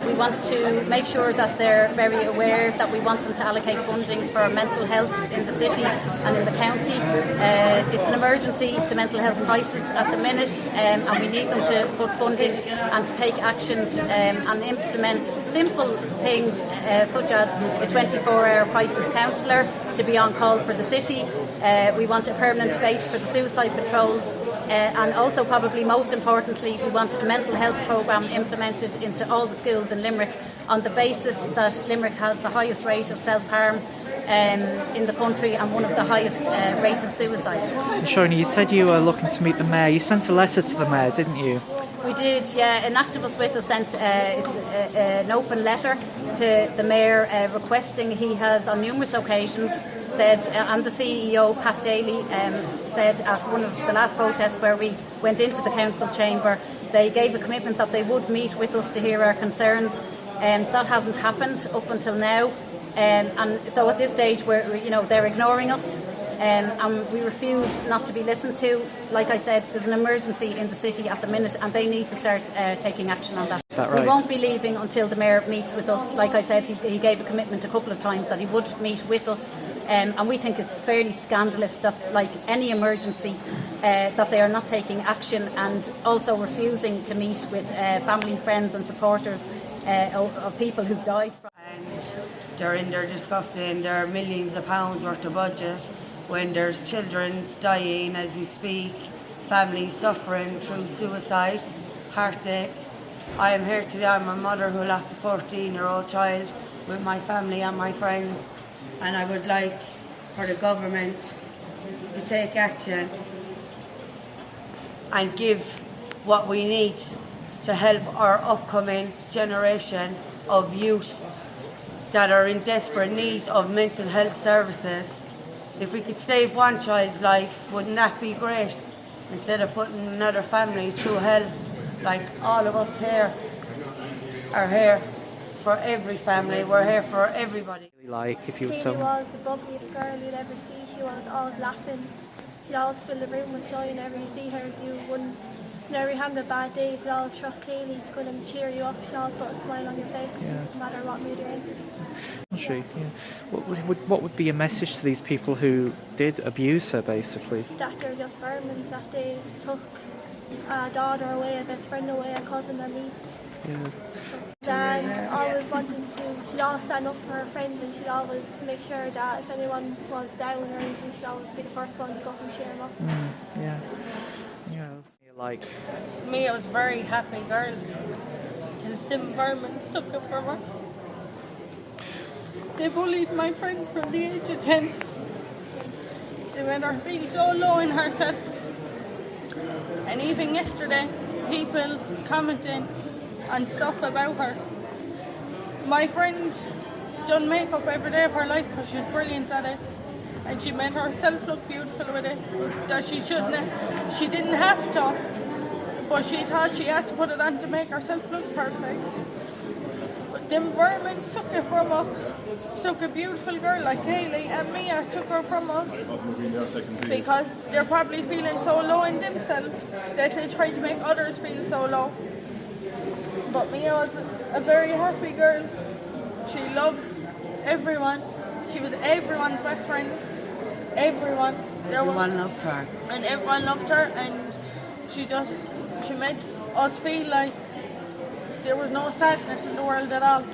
We want to make sure that they're very aware that we want them to allocate funding for mental health in the city and in the county. It's an emergency, the mental health crisis at the minute, and we need them to put funding and to take actions and implement simple things such as a 24-hour crisis counsellor to be on call for the city. We want a permanent base for the suicide patrols. And also, probably most importantly, we want a mental health programme implemented into all the schools in Limerick on the basis that Limerick has the highest rate of self-harm in the country and one of the highest rates of suicide. Shona, you said you were looking to meet the Mayor. You sent a letter to the Mayor, didn't you? We did, yeah. An activist with us sent an open letter to the Mayor requesting. He has on numerous occasions said, and the CEO, Pat Daly, said at one of the last protests where we went into the council chamber, they gave a commitment that they would meet with us to hear our concerns. That hasn't happened up until now, and so at this stage, they're ignoring us, and we refuse not to be listened to. Like I said, there's an emergency in the city at the minute, and they need to start taking action on that. Is that right? We won't be leaving until the Mayor meets with us. Like I said, he gave a commitment a couple of times that he would meet with us. And we think it's fairly scandalous that, like any emergency, that they are not taking action and also refusing to meet with family, friends and supporters of people who've died. And they're in there discussing their millions of pounds worth of budget when there's children dying as we speak, families suffering through suicide, heartache. I am here today, I'm a mother who lost a 14-year-old child with my family and my friends. And I would like for the government to take action and give what we need to help our upcoming generation of youth that are in desperate need of mental health services. If we could save one child's life, wouldn't that be great? Instead of putting another family through hell, like all of us here are here. For every family, we're here for everybody. Like, if you Kaylee was the bubbliest girl you'd ever see. She was always laughing. She'd always fill the room with joy whenever you see her. Whenever you're having a bad day, you could always trust Kaylee to come and cheer you up. She'd always put a smile on your face, no matter what mood you're in. What would be your message to these people who did abuse her, basically? That they're just vermin, that they took a daughter away, a best friend away, a cousin, a niece. Yeah. Dan always wanted to, she'd always stand up for her friends and she'd always make sure that if anyone was down or anything, she'd always be the first one to go up and cheer them up. Yeah. You're like... Me, I was a very happy girl. And the environment stuck up for her. They bullied my friend from the age of 10. They made her feel so low in herself. And even yesterday, people commenting and stuff about her. My friend done makeup every day of her life because she was brilliant at it, and she made herself look beautiful with it. That she didn't have to, but she thought she had to put it on to make herself look perfect. But the environment took it from us. Took a beautiful girl like Kaylee and Mia, took her from us because they're probably feeling so low in themselves that they try to make others feel so low. But Mia was a very happy girl. She loved everyone. She was everyone's best friend. Everyone loved her. And everyone loved her, and she made us feel like there was no sadness in the world at all.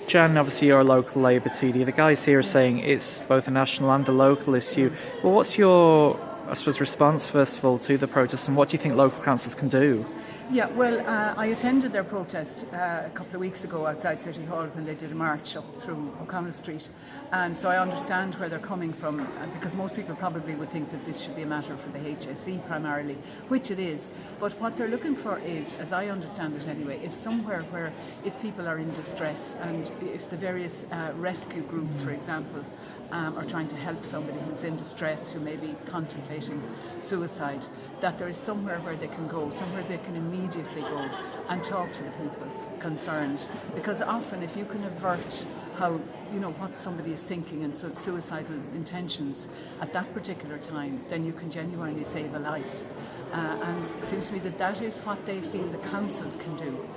Jan, obviously you're a local Labour TD. The guys here are saying it's both a national and a local issue. Well, what's your, I suppose, response, first of all, to the protests, and what do you think local councils can do? Yeah, well, I attended their protest a couple of weeks ago outside City Hall when they did a march up through O'Connell Street, and so I understand where they're coming from, because most people probably would think that this should be a matter for the HSE primarily, which it is. But what they're looking for is, as I understand it anyway, is somewhere where if people are in distress and if the various rescue groups, for example, are trying to help somebody who's in distress, who may be contemplating suicide, that there is somewhere where they can go, somewhere they can immediately go and talk to the people concerned. Because often if you can avert how, you know, what somebody is thinking and suicidal intentions at that particular time, then you can genuinely save a life. And it seems to me that that is what they feel the council can do,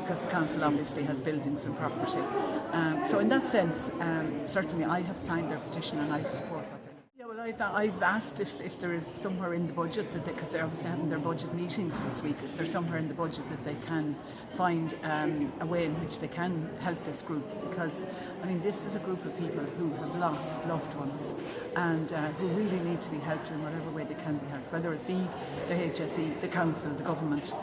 because the council obviously has buildings and property. So in that sense, certainly I have signed their petition and I support what they're doing. Yeah, well, I've asked if there is somewhere in the budget that because they're obviously having their budget meetings this week, if there's somewhere in the budget that they can find a way in which they can help this group, because I mean this is a group of people who have lost loved ones and who really need to be helped in whatever way they can be helped, whether it be the HSE, the council, the government,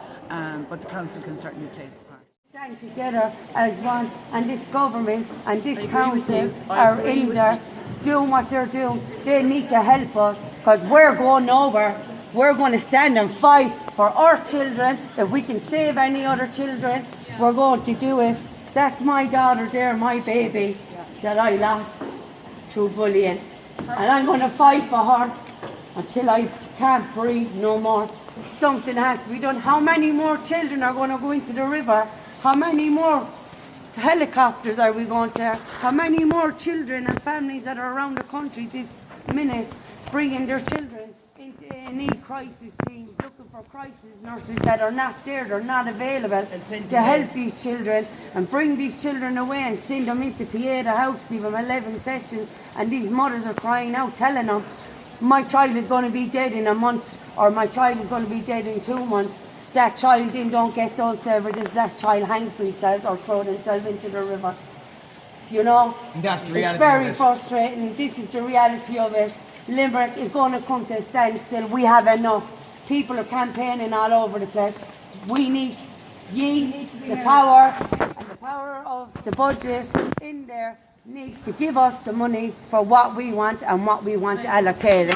but the council can certainly play its part. Stand together as one, and this government and this council are in there doing what they're doing. They need to help us because we're going nowhere. We're going to stand and fight for our children. If we can save any other children, we're going to do it. That's my daughter there, my baby, that I lost through bullying. And I'm going to fight for her until I can't breathe no more. Something has to be done. How many more children are going to go into the river? How many more helicopters are we going to have? How many more children and families that are around the country this minute bringing their children into A&E crisis teams, looking for crisis nurses that are not there, they're not available to help these children and bring these children away and send them into Pieta House, give them 11 sessions, and these mothers are crying out, telling them, my child is going to be dead in a month, or my child is going to be dead in 2 months. That child then don't get those services, that child hangs themselves or throw themselves into the river. You know? And that's the reality. It's very frustrating. This is the reality of it. Limerick is going to come to a standstill. We have enough. People are campaigning all over the place. We need the power, and the power of the budget in there needs to give us the money for what we want and what we want to allocate it.